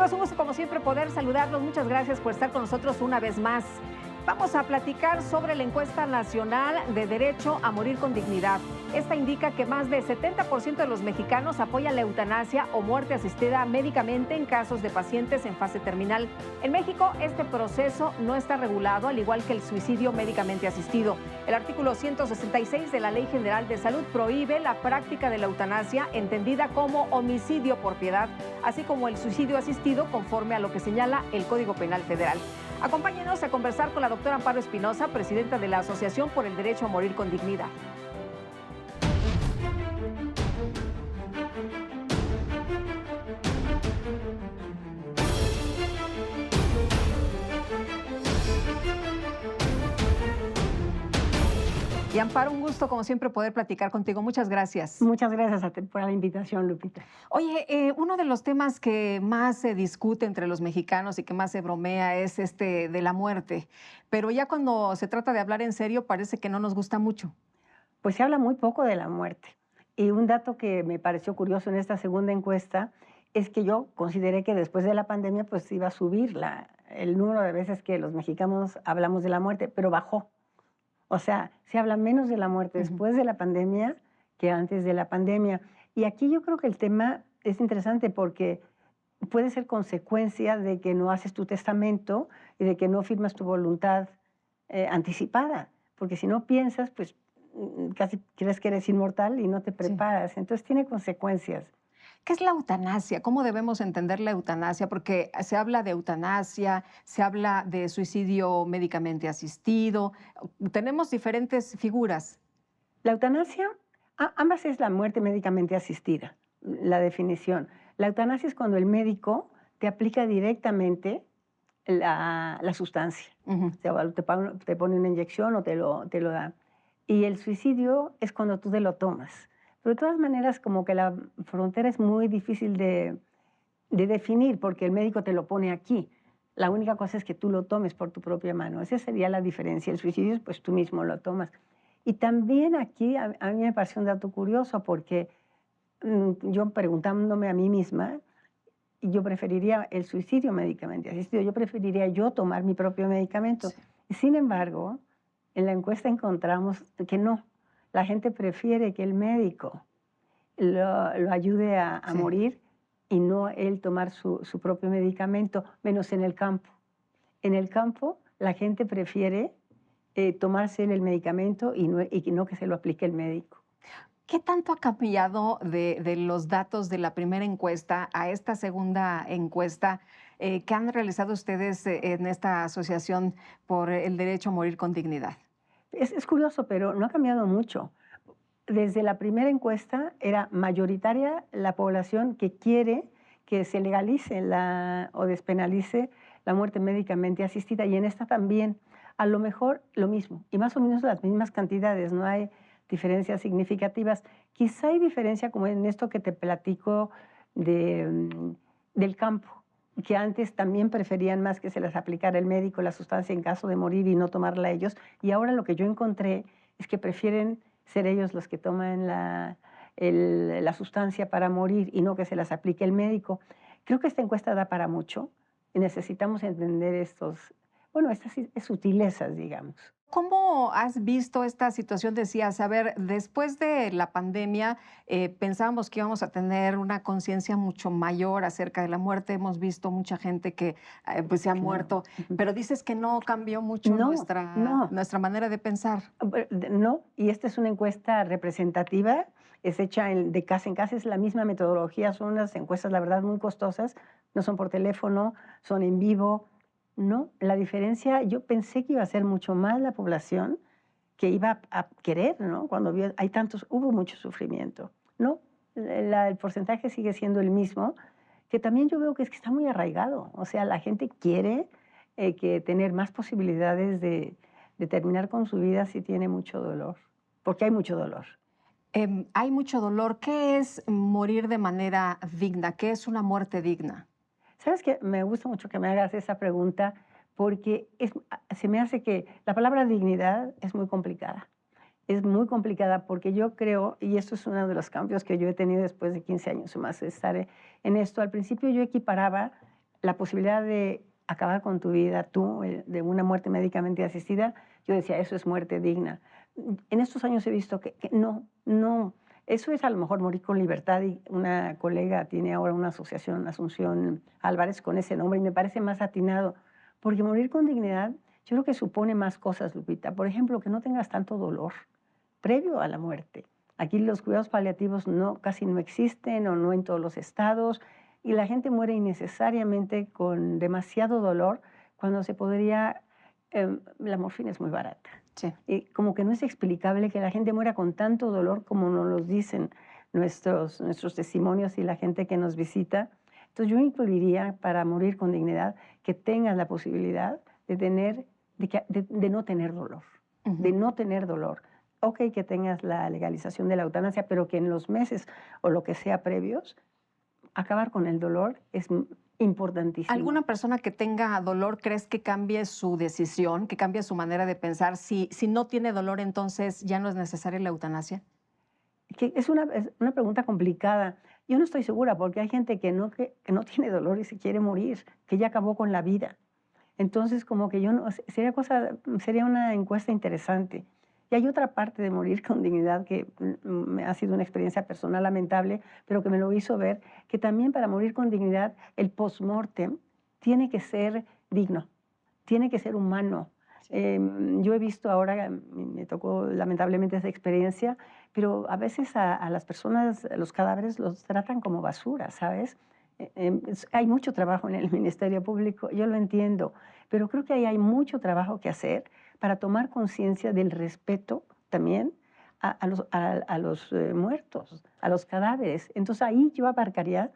Amigos, un gusto como siempre poder saludarlos. Muchas gracias por estar con nosotros una vez más. Vamos a platicar sobre la encuesta nacional de derecho a morir con dignidad. Esta indica que más del 70% de los mexicanos apoyan la eutanasia o muerte asistida médicamente en casos de pacientes en fase terminal. En México, este proceso no está regulado, al igual que el suicidio médicamente asistido. El artículo 166 de la Ley General de Salud prohíbe la práctica de la eutanasia, entendida como homicidio por piedad, así como el suicidio asistido, conforme a lo que señala el Código Penal Federal. Acompáñenos a conversar con la doctora Amparo Espinosa, presidenta de la Asociación por el Derecho a Morir con Dignidad. Y Amparo, un gusto como siempre poder platicar contigo. Muchas gracias. Muchas gracias a ti por la invitación, Lupita. Oye, uno de los temas que más se discute entre los mexicanos y que más se bromea es este de la muerte. Pero ya cuando se trata de hablar en serio parece que no nos gusta mucho. Pues se habla muy poco de la muerte. Y un dato que me pareció curioso en esta segunda encuesta es que yo consideré que después de la pandemia pues iba a subir el número de veces que los mexicanos hablamos de la muerte, pero bajó. O sea, se habla menos de la muerte después de la pandemia que antes de la pandemia. Y aquí yo creo que el tema es interesante porque puede ser consecuencia de que no haces tu testamento y de que no firmas tu voluntad anticipada. Porque si no piensas, pues casi crees que eres inmortal y no te preparas. Sí. Entonces tiene consecuencias. ¿Qué es la eutanasia? ¿Cómo debemos entender la eutanasia? Porque se habla de eutanasia, se habla de suicidio médicamente asistido. Tenemos diferentes figuras. La eutanasia, ambas es la muerte médicamente asistida, la definición. La eutanasia es cuando el médico te aplica directamente la sustancia. O sea, te pone una inyección o te lo da. Y el suicidio es cuando tú te lo tomas. Pero de todas maneras, como que la frontera es muy difícil de definir porque el médico te lo pone aquí. La única cosa es que tú lo tomes por tu propia mano. Esa sería la diferencia. El suicidio, pues tú mismo lo tomas. Y también aquí a mí me pareció un dato curioso porque yo preguntándome a mí misma, yo preferiría el suicidio médicamente asistido, yo preferiría yo tomar mi propio medicamento. Sí. Sin embargo, en la encuesta encontramos que no. La gente prefiere que el médico lo ayude a sí. morir y no él tomar su propio medicamento, menos en el campo. En el campo la gente prefiere tomarse el medicamento y no que se lo aplique el médico. ¿Qué tanto ha cambiado de los datos de la primera encuesta a esta segunda encuesta que han realizado ustedes en esta Asociación por el Derecho a Morir con Dignidad? Es curioso, pero no ha cambiado mucho. Desde la primera encuesta era mayoritaria la población que quiere que se legalice o despenalice la muerte médicamente asistida, y en esta también a lo mejor lo mismo, y más o menos las mismas cantidades, no hay diferencias significativas. Quizá hay diferencia como en esto que te platico del campo, que antes también preferían más que se les aplicara el médico la sustancia en caso de morir y no tomarla ellos, y ahora lo que yo encontré es que prefieren ser ellos los que toman la sustancia para morir y no que se las aplique el médico. Creo que esta encuesta da para mucho y necesitamos entender estas sutilezas, digamos. ¿Cómo has visto esta situación? Decías, a ver, después de la pandemia pensábamos que íbamos a tener una conciencia mucho mayor acerca de la muerte. Hemos visto mucha gente que pues se ha muerto, pero dices que no cambió mucho nuestra manera de pensar. No, y esta es una encuesta representativa, es hecha de casa en casa, es la misma metodología, son unas encuestas, la verdad, muy costosas, no son por teléfono, son en vivo. No, la diferencia, yo pensé que iba a ser mucho más la población que iba a querer, ¿no? Cuando hubo mucho sufrimiento. No, el porcentaje sigue siendo el mismo, que también yo veo que está muy arraigado. O sea, la gente quiere tener más posibilidades de terminar con su vida si tiene mucho dolor, porque hay mucho dolor. Hay mucho dolor. ¿Qué es morir de manera digna? ¿Qué es una muerte digna? ¿Sabes qué? Me gusta mucho que me hagas esa pregunta porque se me hace que la palabra dignidad es muy complicada. Es muy complicada porque yo creo, y esto es uno de los cambios que yo he tenido después de 15 años o más de estar en esto, al principio yo equiparaba la posibilidad de acabar con tu vida, tú, de una muerte médicamente asistida, yo decía, eso es muerte digna. En estos años he visto que no, no. Eso es a lo mejor morir con libertad y una colega tiene ahora una asociación, Asunción Álvarez, con ese nombre y me parece más atinado, porque morir con dignidad yo creo que supone más cosas, Lupita. Por ejemplo, que no tengas tanto dolor previo a la muerte. Aquí los cuidados paliativos casi no existen o no en todos los estados y la gente muere innecesariamente con demasiado dolor cuando se podría, la morfina es muy barata. Sí. Y como que no es explicable que la gente muera con tanto dolor como nos lo dicen nuestros testimonios y la gente que nos visita. Entonces yo incluiría para morir con dignidad que tengas la posibilidad de no tener dolor, de no tener dolor. Ok, que tengas la legalización de la eutanasia, pero que en los meses o lo que sea previos, acabar con el dolor es importantísimo. ¿Alguna persona que tenga dolor crees que cambie su decisión, que cambie su manera de pensar? Si no tiene dolor, entonces ya no es necesaria la eutanasia. Es una pregunta complicada. Yo no estoy segura porque hay gente que no tiene dolor y se quiere morir, que ya acabó con la vida. Entonces, como que sería una encuesta interesante. Y hay otra parte de morir con dignidad que ha sido una experiencia personal lamentable, pero que me lo hizo ver, que también para morir con dignidad, el post-mortem tiene que ser digno, tiene que ser humano. Sí. Yo he visto ahora, me tocó lamentablemente esa experiencia, pero a veces a las personas, los cadáveres los tratan como basura, ¿sabes? Hay mucho trabajo en el Ministerio Público, yo lo entiendo, pero creo que ahí hay mucho trabajo que hacer para tomar conciencia del respeto también a los muertos, a los cadáveres. Entonces ahí yo abarcaría,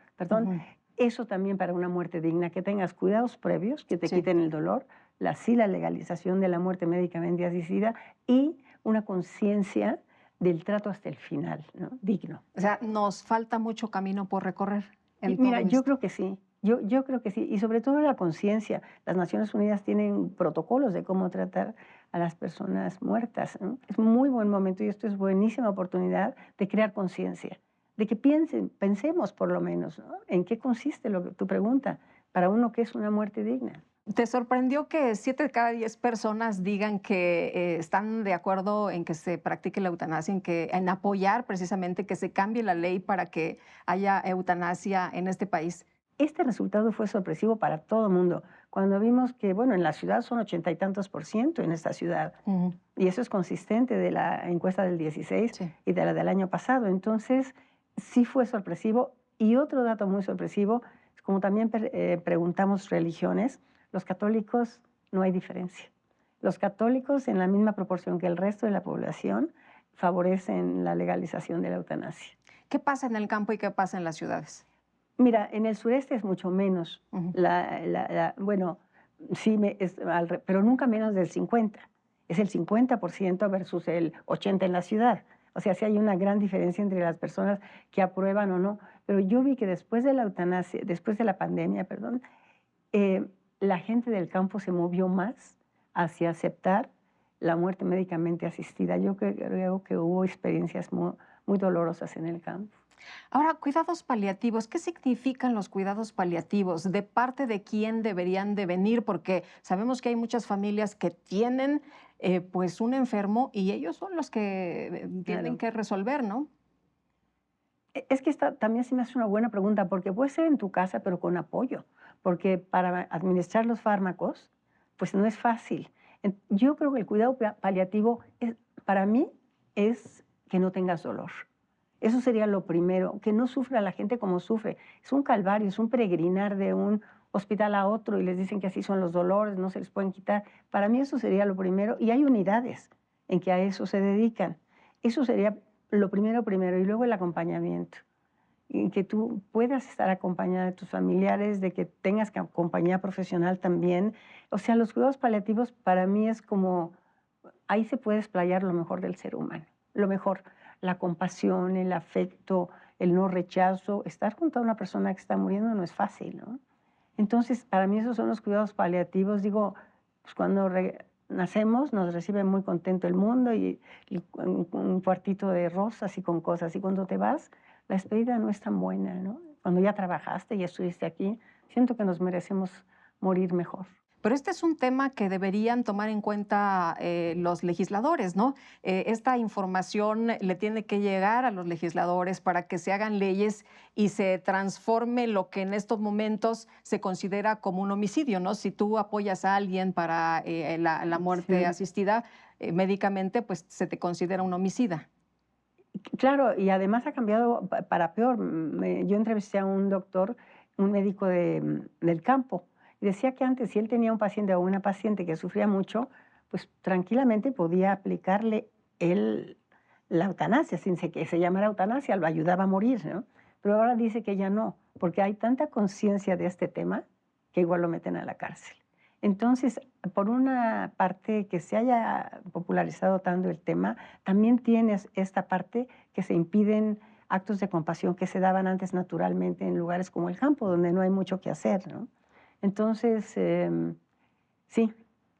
eso también para una muerte digna, que tengas cuidados previos, que te quiten el dolor, la legalización de la muerte médicamente asistida y una conciencia del trato hasta el final, ¿no? Digno. O sea, nos falta mucho camino por recorrer. Mira, yo creo que sí. Yo creo que sí, y sobre todo la conciencia. Las Naciones Unidas tienen protocolos de cómo tratar a las personas muertas, ¿no? Es muy buen momento y esto es buenísima oportunidad de crear conciencia, de que pensemos por lo menos, ¿no? En qué consiste tu pregunta, para uno qué es una muerte digna. ¿Te sorprendió que 7 de cada 10 personas digan que están de acuerdo en que se practique la eutanasia, en apoyar precisamente que se cambie la ley para que haya eutanasia en este país? Este resultado fue sorpresivo para todo el mundo. Cuando vimos que, bueno, en la ciudad son 80 y tantos % en esta ciudad. Y eso es consistente de la encuesta del 16 y de la del año pasado. Entonces, sí fue sorpresivo. Y otro dato muy sorpresivo, como también preguntamos religiones, los católicos no hay diferencia. Los católicos, en la misma proporción que el resto de la población, favorecen la legalización de la eutanasia. ¿Qué pasa en el campo y qué pasa en las ciudades? Mira, en el sureste es mucho menos. Bueno, sí, pero nunca menos del 50. Es el 50% versus el 80% en la ciudad. O sea, sí hay una gran diferencia entre las personas que aprueban o no. Pero yo vi que después de la eutanasia, después de la pandemia, la gente del campo se movió más hacia aceptar la muerte médicamente asistida. Yo creo que hubo experiencias muy dolorosas en el campo. Ahora, cuidados paliativos, ¿qué significan los cuidados paliativos? ¿De parte de quién deberían de venir? Porque sabemos que hay muchas familias que tienen pues un enfermo y ellos son los que tienen que resolver, ¿no? Es que esta también sí me hace una buena pregunta, porque puede ser en tu casa, pero con apoyo, porque para administrar los fármacos, pues no es fácil. Yo creo que el cuidado paliativo, para mí, es que no tengas dolor. Eso sería lo primero, que no sufra la gente como sufre. Es un calvario, es un peregrinar de un hospital a otro y les dicen que así son los dolores, no se les pueden quitar. Para mí eso sería lo primero, y hay unidades en que a eso se dedican. Eso sería lo primero, y luego el acompañamiento. Y que tú puedas estar acompañada de tus familiares, de que tengas compañía profesional también. O sea, los cuidados paliativos para mí es como, ahí se puede explayar lo mejor del ser humano, lo mejor. La compasión, el afecto, el no rechazo. Estar junto a una persona que está muriendo no es fácil, ¿no? Entonces, para mí esos son los cuidados paliativos. Digo, pues cuando nacemos nos recibe muy contento el mundo y un cuartito de rosas y con cosas. Y cuando te vas, la despedida no es tan buena, ¿no? Cuando ya trabajaste, ya estuviste aquí, siento que nos merecemos morir mejor. Pero este es un tema que deberían tomar en cuenta los legisladores, ¿no? Esta información le tiene que llegar a los legisladores para que se hagan leyes y se transforme lo que en estos momentos se considera como un homicidio, ¿no? Si tú apoyas a alguien para la muerte Sí. asistida médicamente, pues se te considera un homicida. Claro, y además ha cambiado para peor. Yo entrevisté a un doctor, un médico del campo, y decía que antes, si él tenía un paciente o una paciente que sufría mucho, pues tranquilamente podía aplicarle él la eutanasia, sin que se llamara eutanasia, lo ayudaba a morir, ¿no? Pero ahora dice que ya no, porque hay tanta conciencia de este tema que igual lo meten a la cárcel. Entonces, por una parte que se haya popularizado tanto el tema, también tienes esta parte que se impiden actos de compasión que se daban antes naturalmente en lugares como el campo, donde no hay mucho que hacer, ¿no? Entonces, sí,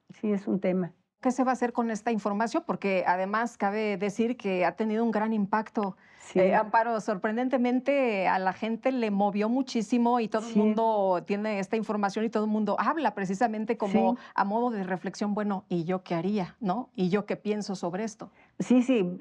sí es un tema. ¿Qué se va a hacer con esta información? Porque además cabe decir que ha tenido un gran impacto. Sí, Amparo, sorprendentemente a la gente le movió muchísimo y todo el sí, mundo tiene esta información y todo el mundo habla precisamente como sí. a modo de reflexión, bueno, ¿y yo qué haría? ¿No? ¿Y yo qué pienso sobre esto? Sí, sí,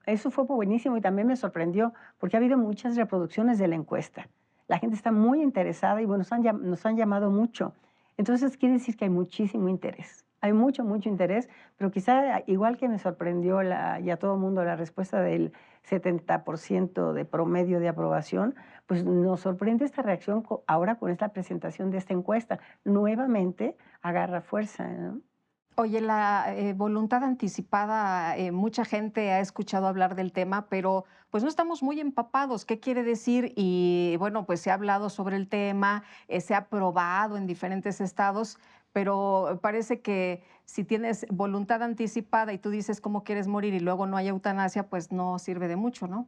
eso fue buenísimo y también me sorprendió porque ha habido muchas reproducciones de la encuesta. La gente está muy interesada y bueno, nos han llamado mucho. Entonces quiere decir que hay muchísimo interés. Hay mucho, mucho interés, pero quizá igual que me sorprendió y a todo el mundo la respuesta del 70% de promedio de aprobación, pues nos sorprende esta reacción ahora con esta presentación de esta encuesta. Nuevamente agarra fuerza, ¿no? Oye, la voluntad anticipada, mucha gente ha escuchado hablar del tema, pero pues no estamos muy empapados. ¿Qué quiere decir? Y bueno, pues se ha hablado sobre el tema, se ha probado en diferentes estados, pero parece que si tienes voluntad anticipada y tú dices cómo quieres morir y luego no hay eutanasia, pues no sirve de mucho, ¿no?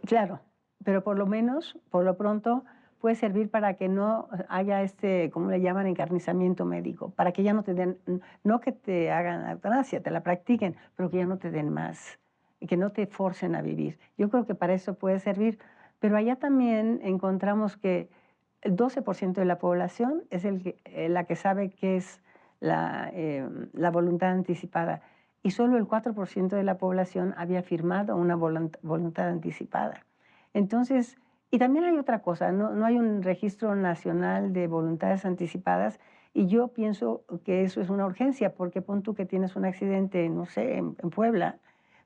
Claro, pero por lo menos, por lo pronto, puede servir para que no haya ¿cómo le llaman? Encarnizamiento médico, para que ya no te den, no que te hagan eutanasia, te la practiquen, pero que ya no te den más, y que no te forcen a vivir. Yo creo que para eso puede servir, pero allá también encontramos que el 12% de la población es la que sabe qué es la voluntad anticipada y solo el 4% de la población había firmado una voluntad anticipada. Entonces, y también hay otra cosa, no hay un registro nacional de voluntades anticipadas y yo pienso que eso es una urgencia, porque pon tú que tienes un accidente, no sé, en Puebla,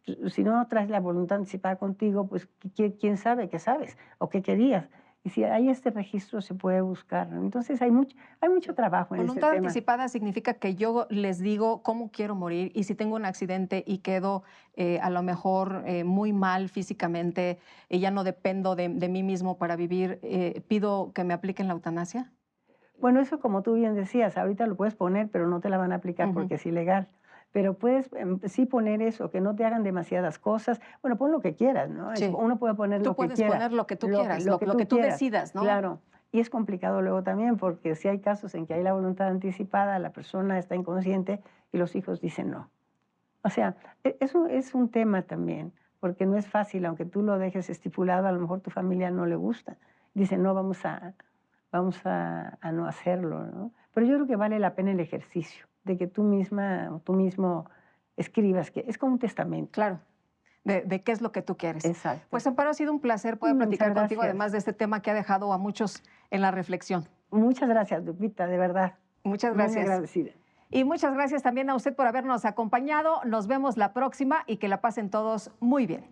pues, si no traes la voluntad anticipada contigo, pues quién sabe qué sabes o qué querías. Y si hay este registro se puede buscar, ¿no? Entonces hay mucho trabajo en este Voluntad tema. anticipada significa que yo les digo cómo quiero morir y si tengo un accidente y quedo a lo mejor muy mal físicamente y ya no dependo de mí mismo para vivir, pido que me apliquen la eutanasia. Bueno, eso como tú bien decías, ahorita lo puedes poner, pero no te la van a aplicar Ujú. porque es ilegal. Pero puedes sí poner eso, que no te hagan demasiadas cosas. Bueno, pon lo que quieras, ¿no? Sí, Uno puede poner tú lo que puedes quiera, poner lo que tú lo que, quieras, lo que lo que tú tú quieras, decidas, ¿no? claro. Y es complicado luego también, porque si hay casos en que hay la voluntad anticipada, la persona está inconsciente y los hijos dicen no. O sea, eso es un tema también, porque no es fácil, aunque tú lo dejes estipulado, a lo mejor tu familia no le gusta. Dice, no, vamos a no hacerlo, ¿no? Pero yo creo que vale la pena el ejercicio, de que tú misma o tú mismo escribas, que es como un testamento. Claro, de qué es lo que tú quieres. Exacto. Pues Amparo, ha sido un placer poder Muchas platicar contigo, gracias. además de este tema que ha dejado a muchos en la reflexión. Muchas gracias, Lupita, de verdad. Muchas Muy gracias. agradecida. Y muchas gracias también a usted por habernos acompañado. Nos vemos la próxima y que la pasen todos muy bien.